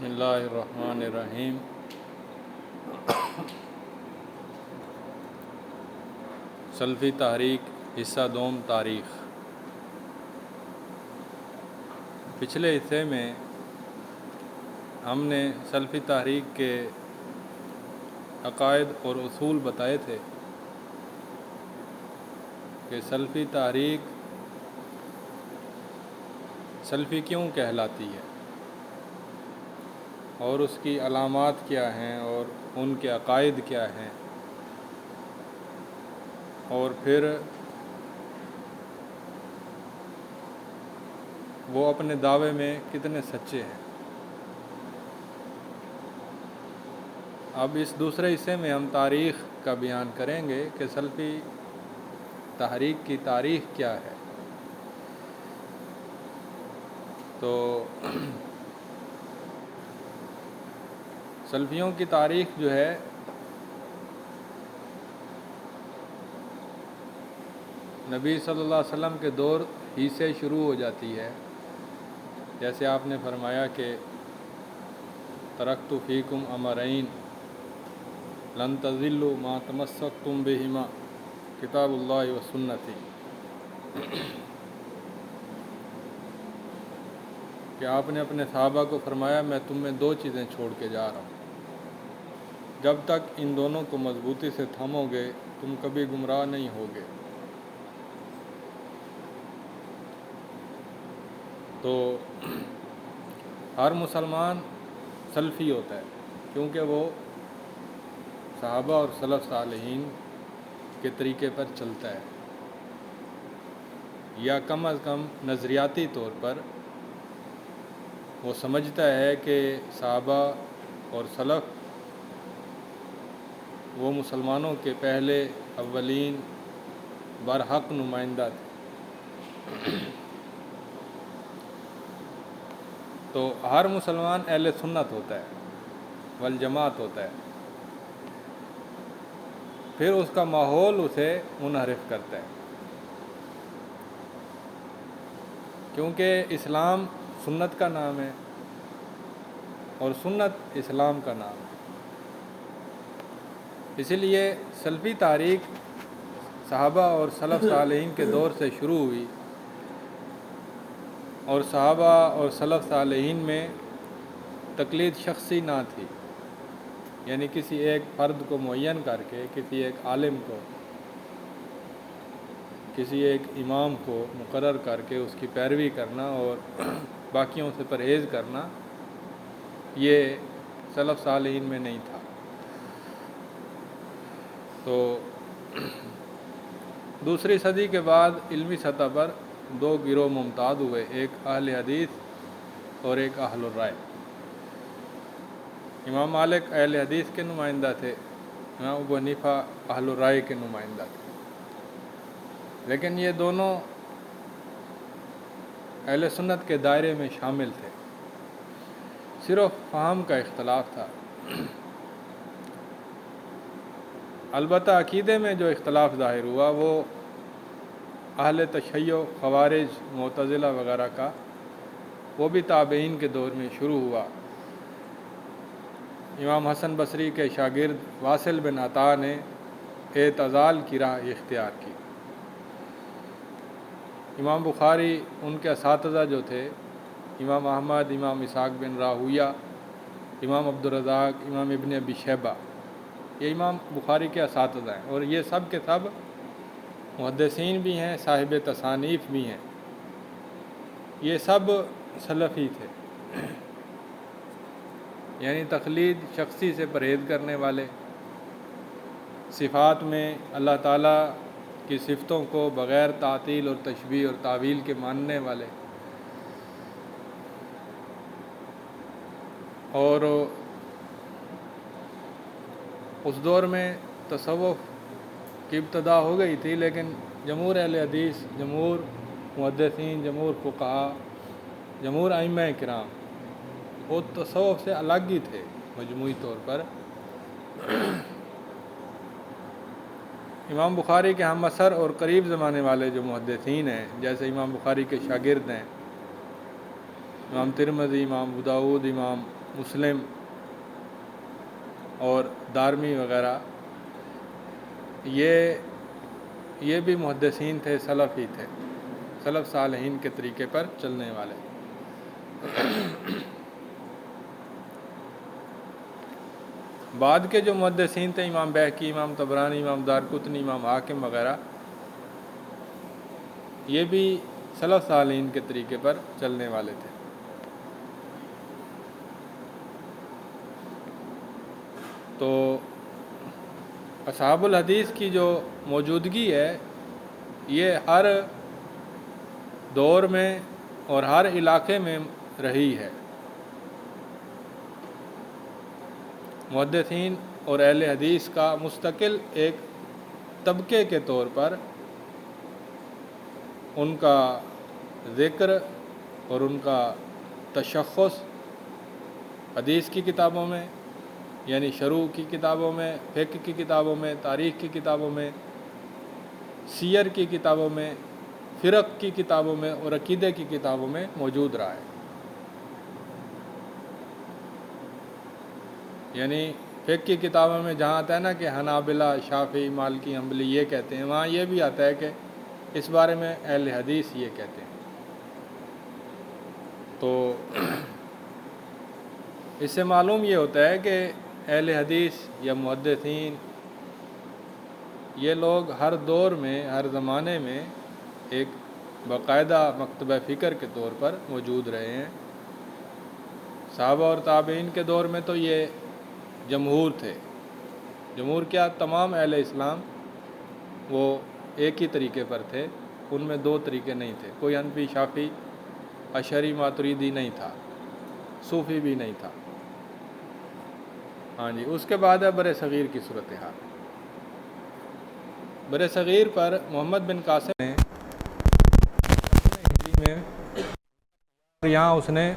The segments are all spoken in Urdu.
بسم اللہ الرحمن الرحیم۔ سلفی تحریک حصہ دوم تاریخ۔ پچھلے حصے میں ہم نے سلفی تحریک کے عقائد اور اصول بتائے تھے کہ سلفی تحریک سلفی کیوں کہلاتی ہے اور اس کی علامات کیا ہیں اور ان کے عقائد کیا ہیں، اور پھر وہ اپنے دعوے میں کتنے سچے ہیں۔ اب اس دوسرے حصے میں ہم تاریخ کا بیان کریں گے کہ سلفی تحریک کی تاریخ کیا ہے۔ تو سلفیوں کی تاریخ جو ہے نبی صلی اللہ علیہ وسلم کے دور ہی سے شروع ہو جاتی ہے، جیسے آپ نے فرمایا کہ ترکت فیکم امرین لن تضلوا ما تمسکتم بہما کتاب اللہ و سنتی، کہ آپ نے اپنے صحابہ کو فرمایا میں تم میں دو چیزیں چھوڑ کے جا رہا ہوں، جب تک ان دونوں کو مضبوطی سے تھامو گے تم کبھی گمراہ نہیں ہوگے۔ تو ہر مسلمان سلفی ہوتا ہے کیونکہ وہ صحابہ اور سلف صالحین کے طریقے پر چلتا ہے، یا کم از کم نظریاتی طور پر وہ سمجھتا ہے کہ صحابہ اور سلف وہ مسلمانوں کے پہلے اولین برحق نمائندہ تھے۔ تو ہر مسلمان اہل سنت ہوتا ہے والجماعت ہوتا ہے، پھر اس کا ماحول اسے منحرف کرتا ہے، کیونکہ اسلام سنت کا نام ہے اور سنت اسلام کا نام ہے۔ اسی لیے سلفی تحریک صحابہ اور سلف صالحین کے دور سے شروع ہوئی، اور صحابہ اور سلف صالحین میں تقلید شخصی نہ تھی، یعنی کسی ایک فرد کو معین کر کے، کسی ایک عالم کو، کسی ایک امام کو مقرر کر کے اس کی پیروی کرنا اور باقیوں سے پرہیز کرنا، یہ سلف صالحین میں نہیں تھا۔ تو دوسری صدی کے بعد علمی سطح پر دو گروہ ممتاز ہوئے، ایک اہل حدیث اور ایک اہل الرائے۔ امام مالک اہل حدیث کے نمائندہ تھے، امام ابو حنیفہ اہل الرائے کے نمائندہ تھے، لیکن یہ دونوں اہل سنت کے دائرے میں شامل تھے، صرف فہم کا اختلاف تھا۔ البتہ عقیدے میں جو اختلاف ظاہر ہوا وہ اہل تشیع، خوارج، معتزلہ وغیرہ کا، وہ بھی تابعین کے دور میں شروع ہوا۔ امام حسن بصری کے شاگرد واصل بن عطا نے اعتزال کی راہ اختیار کی۔ امام بخاری، ان کے اساتذہ جو تھے امام احمد، امام اسحاق بن راہویہ، امام عبدالرزاق، امام ابن ابی شیبہ، یہ امام بخاری کے اساتذہ ہیں، اور یہ سب کے سب محدثین بھی ہیں، صاحب تصانیف بھی ہیں، یہ سب سلفی تھے، یعنی تقلید شخصی سے پرہیز کرنے والے، صفات میں اللہ تعالیٰ کی صفتوں کو بغیر تعطیل اور تشبیہ اور تعویل کے ماننے والے، اور اس دور میں تصوف کی ابتدا ہو گئی تھی، لیکن جمہور اہل حدیث، جمہور محدثین، جمہور فقہا، جمہور ائمہ کرام وہ تصوف سے الگ ہی تھے مجموعی طور پر۔ امام بخاری کے ہم عصر اور قریب زمانے والے جو محدثین ہیں، جیسے امام بخاری کے شاگرد ہیں امام ترمذی، امام ابو داؤد، امام مسلم اور دارمی وغیرہ یہ بھی محدثین تھے، سلف ہی تھے، سلف صالحین کے طریقے پر چلنے والے۔ بعد کے جو محدثین تھے، امام بہقی، امام طبرانی، امام دارقطنی، امام حاکم وغیرہ، یہ بھی سلف صالحین کے طریقے پر چلنے والے تھے۔ تو اصحاب الحدیث کی جو موجودگی ہے یہ ہر دور میں اور ہر علاقے میں رہی ہے۔ محدثین اور اہل حدیث کا مستقل ایک طبقے کے طور پر ان کا ذکر اور ان کا تشخص حدیث کی کتابوں میں، یعنی شروع کی کتابوں میں، فقہ کی کتابوں میں، تاریخ کی کتابوں میں، سیر کی کتابوں میں، فرق کی کتابوں میں اور عقیدے کی کتابوں میں موجود رہا ہے۔ یعنی فقہ کی کتابوں میں جہاں آتا ہے نا کہ حنابلہ، شافعی، مالکی، حنبلی یہ کہتے ہیں، وہاں یہ بھی آتا ہے کہ اس بارے میں اہل حدیث یہ کہتے ہیں۔ تو اس سے معلوم یہ ہوتا ہے کہ اہل حدیث یا محدثین یہ لوگ ہر دور میں، ہر زمانے میں ایک باقاعدہ مکتبہ فکر کے طور پر موجود رہے ہیں۔ صحابہ اور تابعین کے دور میں تو یہ جمہور تھے۔ جمہور کیا؟ تمام اہل اسلام وہ ایک ہی طریقے پر تھے، ان میں دو طریقے نہیں تھے، کوئی حنفی، شافعی، اشعری، ماتریدی نہیں تھا، صوفی بھی نہیں تھا۔ ہاں جی، اس کے بعد ہے برِ صغیر کی صورتحال۔ برِ صغیر پر محمد بن قاسم نے ہجری میں یہاں اس نے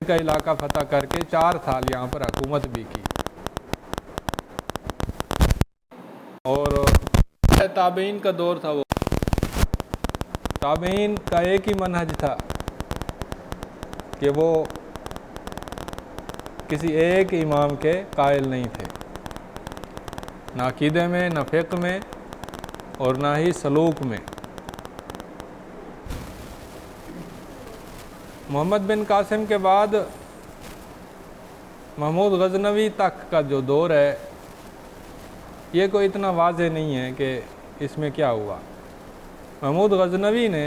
کا علاقہ فتح کر کے 4 سال یہاں پر حکومت بھی کی، اور تابعین کا دور تھا۔ وہ تابعین کا ایک ہی منہج تھا کہ وہ کسی ایک امام کے قائل نہیں تھے، نہ عقیدے میں، نہ فقہ میں، اور نہ ہی سلوک میں۔ محمد بن قاسم کے بعد محمود غزنوی تک کا جو دور ہے یہ کوئی اتنا واضح نہیں ہے کہ اس میں کیا ہوا۔ محمود غزنوی نے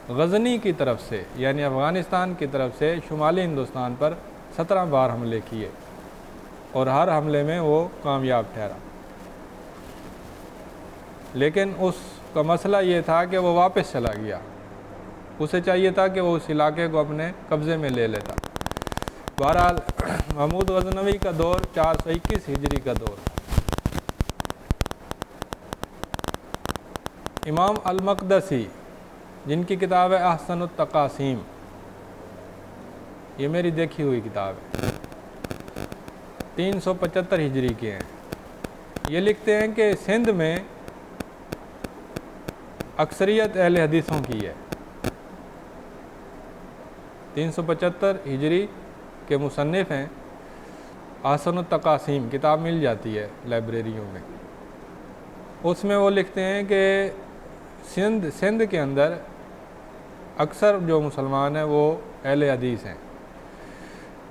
غزنی کی طرف سے، یعنی افغانستان کی طرف سے شمالی ہندوستان پر 17 بار حملے کیے، اور ہر حملے میں وہ کامیاب ٹھہرا۔ لیکن اس کا مسئلہ یہ تھا کہ وہ واپس چلا گیا، اسے چاہیے تھا کہ وہ اس علاقے کو اپنے قبضے میں لے لیتا۔ بہرحال محمود غزنوی کا دور 421 ہجری کا دور تھا۔ امام المقدسی، جن کی کتاب ہے احسن التقاسیم، یہ میری دیکھی ہوئی کتاب ہے، 375 ہجری کے ہیں۔ یہ لکھتے ہیں کہ سندھ میں اکثریت اہل حدیثوں کی ہے۔ 375 ہجری کے مصنف ہیں، احسن التقاسیم کتاب مل جاتی ہے لائبریریوں میں۔ اس میں وہ لکھتے ہیں کہ سندھ کے اندر اکثر جو مسلمان ہیں وہ اہل حدیث ہیں۔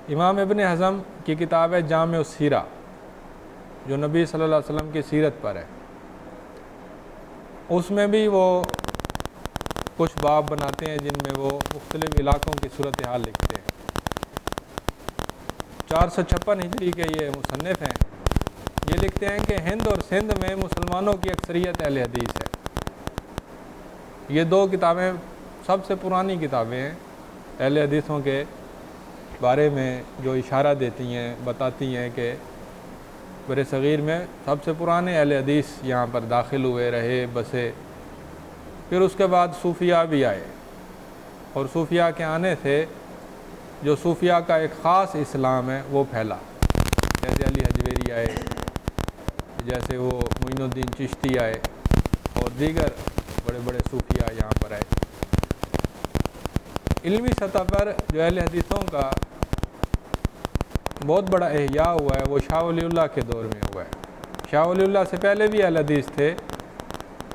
امام ابن حزم کی کتاب ہے جامع السیرہ، جو نبی صلی اللہ علیہ وسلم کی سیرت پر ہے، اس میں بھی وہ کچھ باب بناتے ہیں جن میں وہ مختلف علاقوں کی صورتحال لکھتے ہیں۔ 456 ہجری کے یہ مصنف ہیں، یہ لکھتے ہیں کہ ہند اور سندھ میں مسلمانوں کی اکثریت اہل حدیث ہے۔ یہ 2 کتابیں سب سے پرانی کتابیں ہیں اہل حدیثوں کے بارے میں، جو اشارہ دیتی ہیں، بتاتی ہیں کہ برِ صغیر میں سب سے پرانے اہل حدیث یہاں پر داخل ہوئے، رہے، بسے۔ پھر اس کے بعد صوفیاء بھی آئے، اور صوفیاء کے آنے سے جو صوفیاء کا ایک خاص اسلام ہے وہ پھیلا، جیسے علی حجویری آئے، جیسے وہ معین الدین چشتی آئے، اور دیگر بڑے بڑے صوفیاء یہاں پر آئے۔ علمی سطح پر جو اہل حدیثوں کا بہت بڑا احیاء ہوا ہے وہ شاہ ولی اللہ کے دور میں ہوا ہے۔ شاہ ولی اللہ سے پہلے بھی اہل حدیث تھے،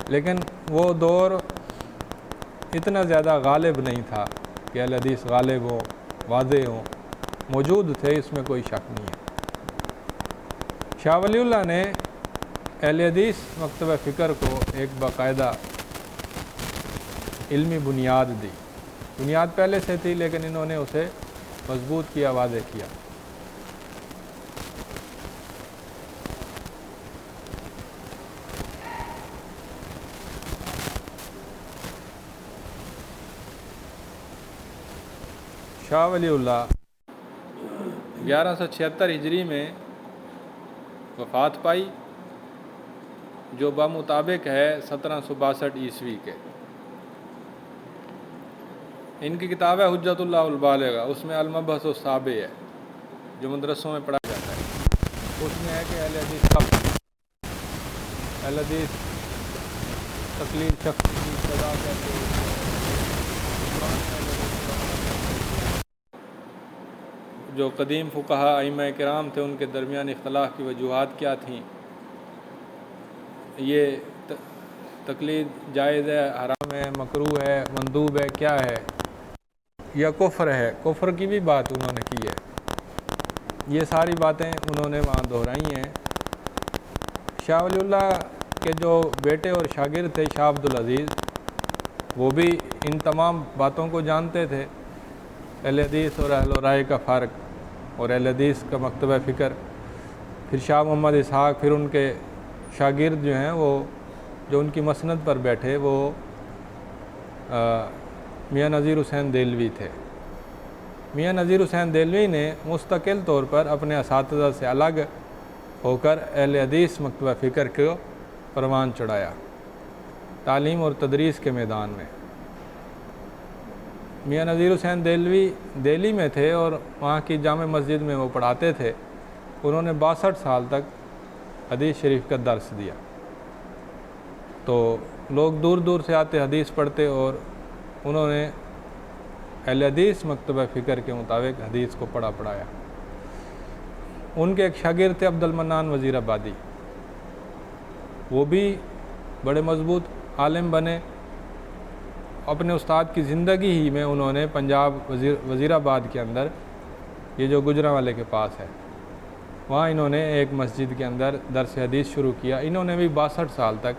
لیکن وہ دور اتنا زیادہ غالب نہیں تھا کہ اہل حدیث غالب ہوں، واضح ہوں، موجود تھے، اس میں کوئی شک نہیں ہے۔ شاہ ولی اللہ نے اہل حدیث مکتبہ فکر کو ایک باقاعدہ علمی بنیاد دی۔ بنیاد پہلے سے تھی لیکن انہوں نے اسے مضبوط کیا، واضح کیا۔ شاہ ولی اللہ 1176 ہجری میں وفات پائی، جو بمطابق ہے 1762 عیسوی کے۔ ان کی کتاب ہے حجت اللہ البالغہ، اس میں المبحث السابع ہے جو مدرسوں میں پڑھا جاتا ہے۔ اس میں ہے کہ اہل حدیث اہل حدیث تقلید شخصی کی سزا کہتے ہیں، جو قدیم فقہا ائمہ کرام تھے ان کے درمیان اختلاف کی وجوہات کیا تھیں، یہ تقلید جائز ہے، حرام ہے، مکروہ ہے، مندوب ہے، کیا ہے، یا کفر ہے، کفر کی بھی بات انہوں نے کی ہے۔ یہ ساری باتیں انہوں نے وہاں دہرائی ہیں۔ شاہ ولی اللہ کے جو بیٹے اور شاگرد تھے شاہ عبدالعزیز، وہ بھی ان تمام باتوں کو جانتے تھے، اہل حدیث اور اہل رائے کا فرق اور اہل حدیث کا مکتبہ فکر۔ پھر شاہ محمد اسحاق، پھر ان کے شاگرد جو ہیں وہ جو ان کی مسند پر بیٹھے وہ میاں نذیر حسین دہلوی تھے۔ میاں نذیر حسین دہلوی نے مستقل طور پر اپنے اساتذہ سے الگ ہو کر اہل حدیث مکتبہ فکر کو پروان چڑھایا تعلیم اور تدریس کے میدان میں۔ میاں نذیر حسین دہلوی دہلی میں تھے اور وہاں کی جامع مسجد میں وہ پڑھاتے تھے۔ انہوں نے 62 سال تک حدیث شریف کا درس دیا، تو لوگ دور دور سے آتے حدیث پڑھتے، اور انہوں نے اہل حدیث مکتبہ فکر کے مطابق حدیث کو پڑھایا۔ ان کے ایک شاگرد تھے عبد المنان وزیر آبادی، وہ بھی بڑے مضبوط عالم بنے۔ اپنے استاد کی زندگی ہی میں انہوں نے پنجاب وزیر آباد کے اندر، یہ جو گجرانوالے کے پاس ہے، وہاں انہوں نے ایک مسجد کے اندر درس حدیث شروع کیا۔ انہوں نے بھی 62 سال تک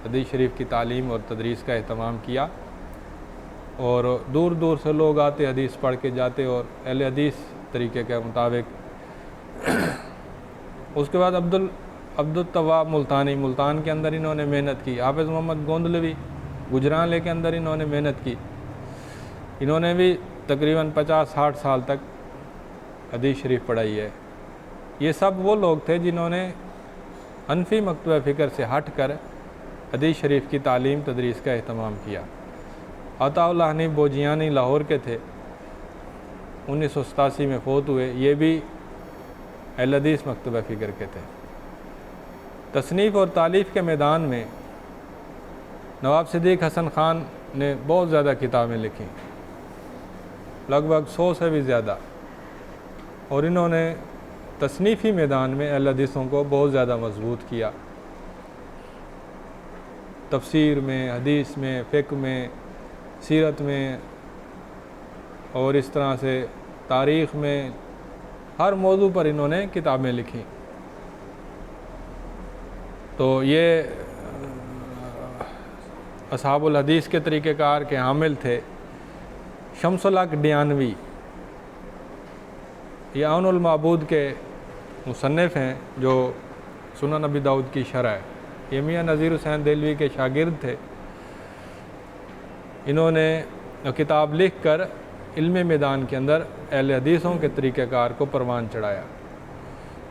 حدیث شریف کی تعلیم اور تدریس کا اہتمام کیا، اور دور دور سے لوگ آتے حدیث پڑھ کے جاتے اور اہل حدیث طریقے کے مطابق۔ اس کے بعد عبد التواب ملتان کے اندر انہوں نے محنت کی۔ حافظ محمد گوندلوی گجرانوالے کے اندر انہوں نے محنت کی۔ انہوں نے بھی تقریباً 50-60 سال تک حدیث شریف پڑھائی ہے۔ یہ سب وہ لوگ تھے جنہوں نے حنفی مکتبہ فکر سے ہٹ کر حدیث شریف کی تعلیم تدریس کا اہتمام کیا۔ عطا اللہ حنیف بوجیانی لاہور کے تھے، 1987 میں فوت ہوئے، یہ بھی اہل حدیث مکتبہ فکر کے تھے۔ تصنیف اور تالیف کے میدان میں نواب صدیق حسن خان نے بہت زیادہ کتابیں لکھیں، لگ بھگ 100 سے بھی زیادہ، اور انہوں نے تصنیفی میدان میں اہل حدیثوں کو بہت زیادہ مضبوط کیا۔ تفسیر میں، حدیث میں، فقہ میں، سیرت میں، اور اس طرح سے تاریخ میں، ہر موضوع پر انہوں نے کتابیں لکھیں۔ تو یہ اصحاب الحدیث کے طریقہ کار کے حامل تھے۔ شمس الحق ڈیانوی یہ عون المعبود کے مصنف ہیں، جو سنن نبی داؤد کی شرح ہے، یہ میاں نذیر حسین دہلوی کے شاگرد تھے۔ انہوں نے کتاب لکھ کر علم میدان کے اندر اہل حدیثوں کے طریقہ کار کو پروان چڑھایا۔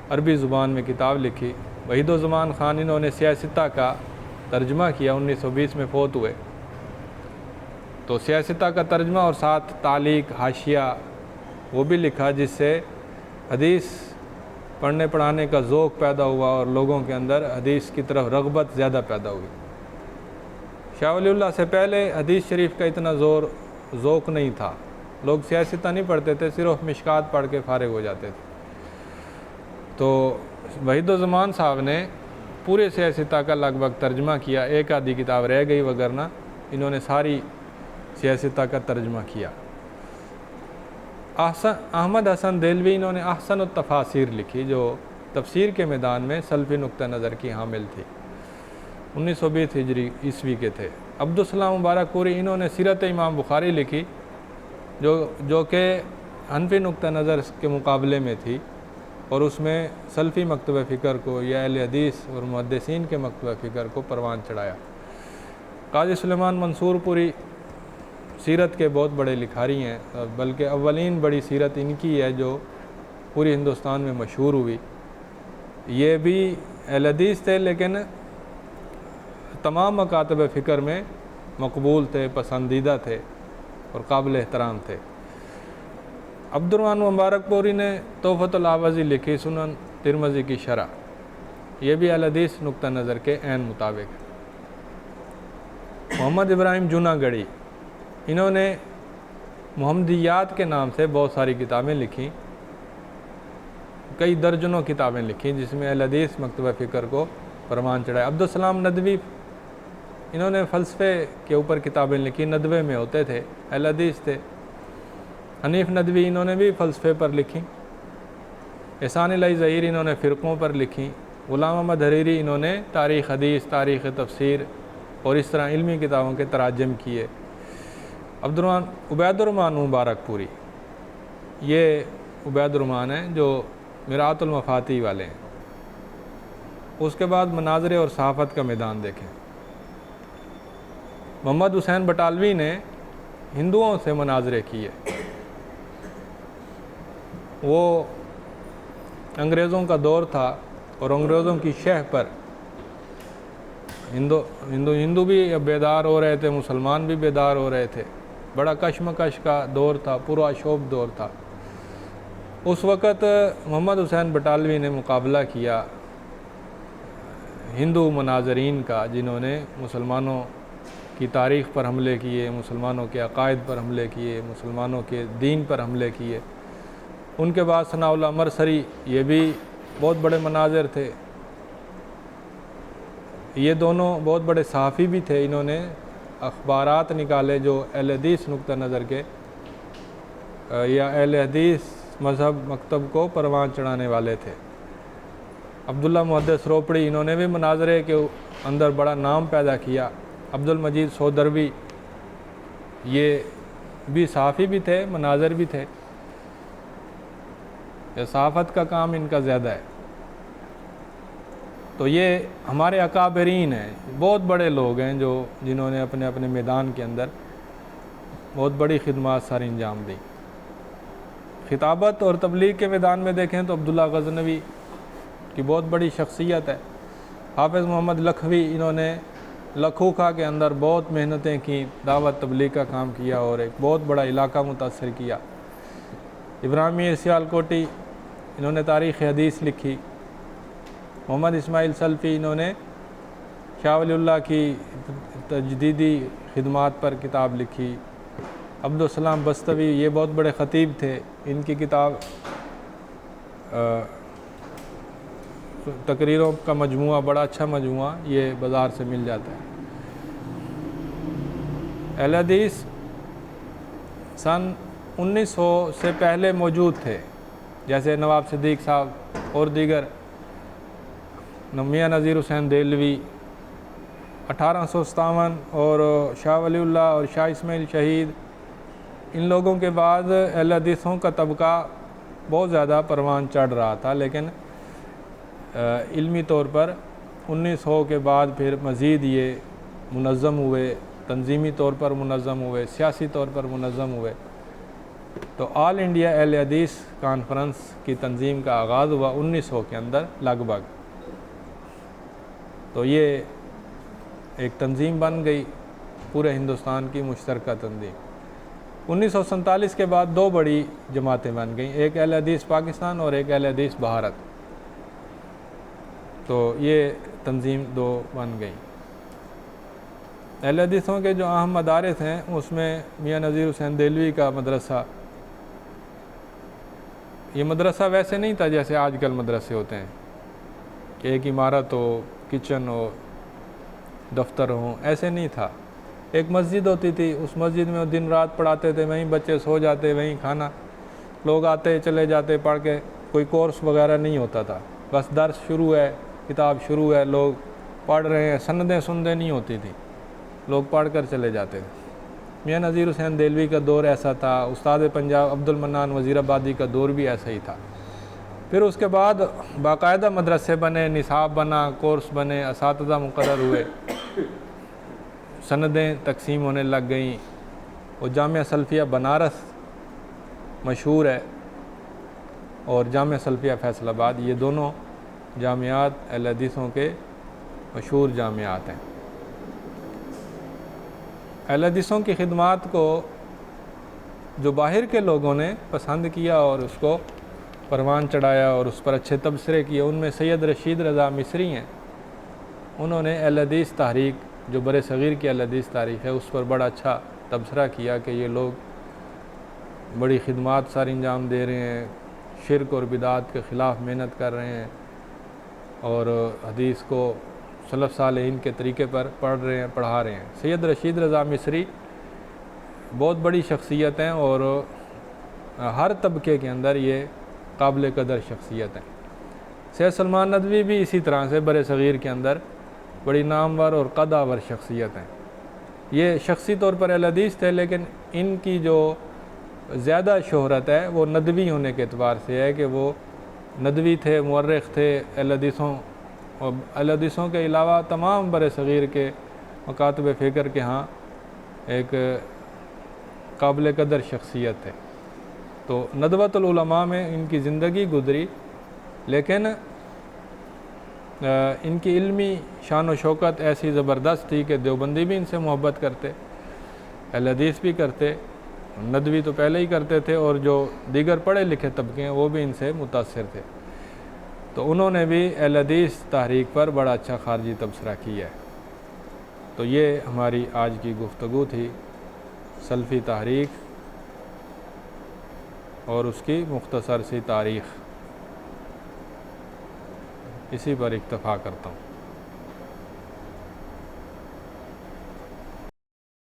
عربی زبان میں کتاب لکھی۔ وحید الزمان خان انہوں نے سیاستہ کا ترجمہ کیا، 1920 میں فوت ہوئے۔ تو سیاستہ کا ترجمہ اور ساتھ تعلیق، حاشیہ وہ بھی لکھا، جس سے حدیث پڑھنے پڑھانے کا ذوق پیدا ہوا اور لوگوں کے اندر حدیث کی طرف رغبت زیادہ پیدا ہوئی۔ شاہ ولی اللہ سے پہلے حدیث شریف کا اتنا ذوق نہیں تھا، لوگ سیاستہ نہیں پڑھتے تھے، صرف مشکات پڑھ کے فارغ ہو جاتے تھے۔ تو وحید الزمان صاحب نے پورے سیاستہ کا لگ بھگ ترجمہ کیا، ایک آدھی کتاب رہ گئی وگرنہ انہوں نے ساری سیاستہ کا ترجمہ کیا۔ احمد حسن دہلوی انہوں نے احسن التفاسیر لکھی جو تفسیر کے میدان میں سلفی نقطہ نظر کی حامل تھی، 1920 ہجری عیسوی کے تھے۔ عبدالسلام مبارک پوری انہوں نے سیرت امام بخاری لکھی جو کہ حنفی نقطہ نظر کے مقابلے میں تھی، اور اس میں سلفی مکتبہ فکر کو یا اہل حدیث اور محدثین کے مکتبہ فکر کو پروان چڑھایا۔ قاضی سلیمان منصور پوری سیرت کے بہت بڑے لکھاری ہیں، بلکہ اولین بڑی سیرت ان کی ہے جو پوری ہندوستان میں مشہور ہوئی۔ یہ بھی اہل حدیث تھے لیکن تمام مکاتب فکر میں مقبول تھے، پسندیدہ تھے اور قابل احترام تھے۔ عبدالرحمن مبارک پوری نے تحفۃ الاوازی لکھی، سنن ترمذی کی شرح، یہ بھی اہل حدیث نقطہ نظر کے عین مطابق ہے۔ محمد ابراہیم جوناگڑھی انہوں نے محمدیات کے نام سے بہت ساری کتابیں لکھیں، کئی درجنوں کتابیں لکھیں جس میں اہل حدیث مکتبہ فکر کو پروان چڑھایا۔ عبدالسلام ندوی انہوں نے فلسفے کے اوپر کتابیں لکھی، ندوے میں ہوتے تھے، اہل حدیث تھے۔ حنیف ندوی انہوں نے بھی فلسفے پر لکھیں۔ احسان الہی ظہیر انہوں نے فرقوں پر لکھیں۔ غلام احمد حریری انہوں نے تاریخ حدیث، تاریخ تفسیر اور اس طرح علمی کتابوں کے تراجم کیے۔ عبید الرحمن مبارک پوری، یہ عبید الرحمن ہیں جو مرآت المفاتیح والے ہیں۔ اس کے بعد مناظرے اور صحافت کا میدان دیکھیں۔ محمد حسین بٹالوی نے ہندوؤں سے مناظرے کیے، وہ انگریزوں کا دور تھا اور انگریزوں کی شہ پر ہندو بھی بیدار ہو رہے تھے، مسلمان بھی بیدار ہو رہے تھے، بڑا کشمکش کا دور تھا، پرآشوب دور تھا۔ اس وقت محمد حسین بٹالوی نے مقابلہ کیا ہندو مناظرین کا، جنہوں نے مسلمانوں کی تاریخ پر حملے کیے، مسلمانوں کے عقائد پر حملے کیے، مسلمانوں کے دین پر حملے کیے۔ ان کے بعد ثناء اللہ مرسری، یہ بھی بہت بڑے مناظر تھے۔ یہ دونوں بہت بڑے صحافی بھی تھے، انہوں نے اخبارات نکالے جو اہل حدیث نقطہ نظر کے یا اہل حدیث مذہب مکتب کو پروان چڑھانے والے تھے۔ عبداللہ محدث روپڑی انہوں نے بھی مناظرے کے اندر بڑا نام پیدا کیا۔ عبد المجید سودروی یہ بھی صحافی بھی تھے، مناظر بھی تھے، صحافت کا کام ان کا زیادہ ہے۔ تو یہ ہمارے اکابرین ہیں، بہت بڑے لوگ ہیں جنہوں نے اپنے اپنے میدان کے اندر بہت بڑی خدمات ساری انجام دیں۔ خطابت اور تبلیغ کے میدان میں دیکھیں تو عبداللہ غزنوی کی بہت بڑی شخصیت ہے۔ حافظ محمد لکھوی انہوں نے لکھوکھا کے اندر بہت محنتیں کی، دعوت تبلیغ کا کام کیا اور ایک بہت بڑا علاقہ متاثر کیا۔ ابراہیم میر سیالکوٹی انہوں نے تاریخ حدیث لکھی۔ محمد اسماعیل سلفی انہوں نے شاہ ولی اللہ کی تجدیدی خدمات پر کتاب لکھی۔ عبدالسلام بستوی یہ بہت بڑے خطیب تھے، ان کی کتاب تقریروں کا مجموعہ، بڑا اچھا مجموعہ، یہ بازار سے مل جاتا ہے۔ اہل حدیث سن 1900 سے پہلے موجود تھے، جیسے نواب صدیق صاحب اور دیگر، میاں نذیر حسین دہلوی 1857 اور شاہ ولی اللہ اور شاہ اسماعیل شہید، ان لوگوں کے بعد اہل حدیثوں کا طبقہ بہت زیادہ پروان چڑھ رہا تھا، لیکن علمی طور پر 1900 کے بعد پھر مزید یہ منظم ہوئے، تنظیمی طور پر منظم ہوئے، سیاسی طور پر منظم ہوئے۔ تو آل انڈیا اہل حدیث کانفرنس کی تنظیم کا آغاز ہوا 1900 کے اندر لگ بھگ، تو یہ ایک تنظیم بن گئی، پورے ہندوستان کی مشترکہ تنظیم۔ 1947 کے بعد دو بڑی جماعتیں بن گئیں، ایک اہل حدیث پاکستان اور ایک اہل حدیث بھارت، تو یہ تنظیم دو بن گئیں۔ اہل حدیثوں کے جو اہم مدارس ہیں اس میں میاں نذیر حسین دہلوی کا مدرسہ، یہ مدرسہ ویسے نہیں تھا جیسے آج کل مدرسے ہوتے ہیں کہ ایک عمارت ہو، کچن ہو، دفتر ہوں، ایسے نہیں تھا۔ ایک مسجد ہوتی تھی، اس مسجد میں دن رات پڑھاتے تھے، وہیں بچے سو جاتے، وہیں کھانا، لوگ آتے چلے جاتے پڑھ کے، کوئی کورس وغیرہ نہیں ہوتا تھا، بس درس شروع ہے، کتاب شروع ہے، لوگ پڑھ رہے ہیں، سندیں سندیں نہیں ہوتی تھیں، لوگ پڑھ کر چلے جاتے تھے۔ میاں نذیر حسین دہلوی کا دور ایسا تھا، استاد پنجاب عبد المنان وزیر آبادی کا دور بھی ایسا ہی تھا۔ پھر اس کے بعد باقاعدہ مدرسے بنے، نصاب بنا، کورس بنے، اساتذہ مقرر ہوئے، سندیں تقسیم ہونے لگ گئیں۔ وہ جامعہ سلفیہ بنارس مشہور ہے اور جامعہ سلفیہ فیصل آباد، یہ دونوں جامعات اہل حدیثوں کے مشہور جامعات ہیں۔ اہل حدیثوں کی خدمات کو جو باہر کے لوگوں نے پسند کیا اور اس کو پروان چڑھایا اور اس پر اچھے تبصرے کیے، ان میں سید رشید رضا مصری ہیں۔ انہوں نے اہل حدیث تحریک، جو بر صغیر کی اہل حدیث تاریخ ہے، اس پر بڑا اچھا تبصرہ کیا کہ یہ لوگ بڑی خدمات ساری انجام دے رہے ہیں، شرک اور بدعات کے خلاف محنت کر رہے ہیں اور حدیث کو سلف صالحین کے طریقے پر پڑھ رہے ہیں، پڑھا رہے ہیں۔ سید رشید رضا مصری بہت بڑی شخصیت ہیں اور ہر طبقے کے اندر یہ قابل قدر شخصیت ہیں۔ سید سلمان ندوی بھی اسی طرح سے بر صغیر کے اندر بڑی نامور اور قدآور شخصیت ہیں۔ یہ شخصی طور پر اہل حدیث تھے، لیکن ان کی جو زیادہ شہرت ہے وہ ندوی ہونے کے اعتبار سے ہے کہ وہ ندوی تھے، مورخ تھے، اہل حدیثوں کے علاوہ تمام بر صغیر کے مکاتب فکر کے ہاں ایک قابل قدر شخصیت ہے۔ تو ندوۃ العلماء میں ان کی زندگی گزری، لیکن ان کی علمی شان و شوکت ایسی زبردست تھی کہ دیوبندی بھی ان سے محبت کرتے، اہل حدیث بھی کرتے، ندوی تو پہلے ہی کرتے تھے، اور جو دیگر پڑھے لکھے طبقے ہیں وہ بھی ان سے متاثر تھے۔ تو انہوں نے بھی اہل حدیث تحریک پر بڑا اچھا خارجی تبصرہ کیا ہے۔ تو یہ ہماری آج کی گفتگو تھی، سلفی تحریک اور اس کی مختصر سی تاریخ، اسی پر اکتفا کرتا ہوں۔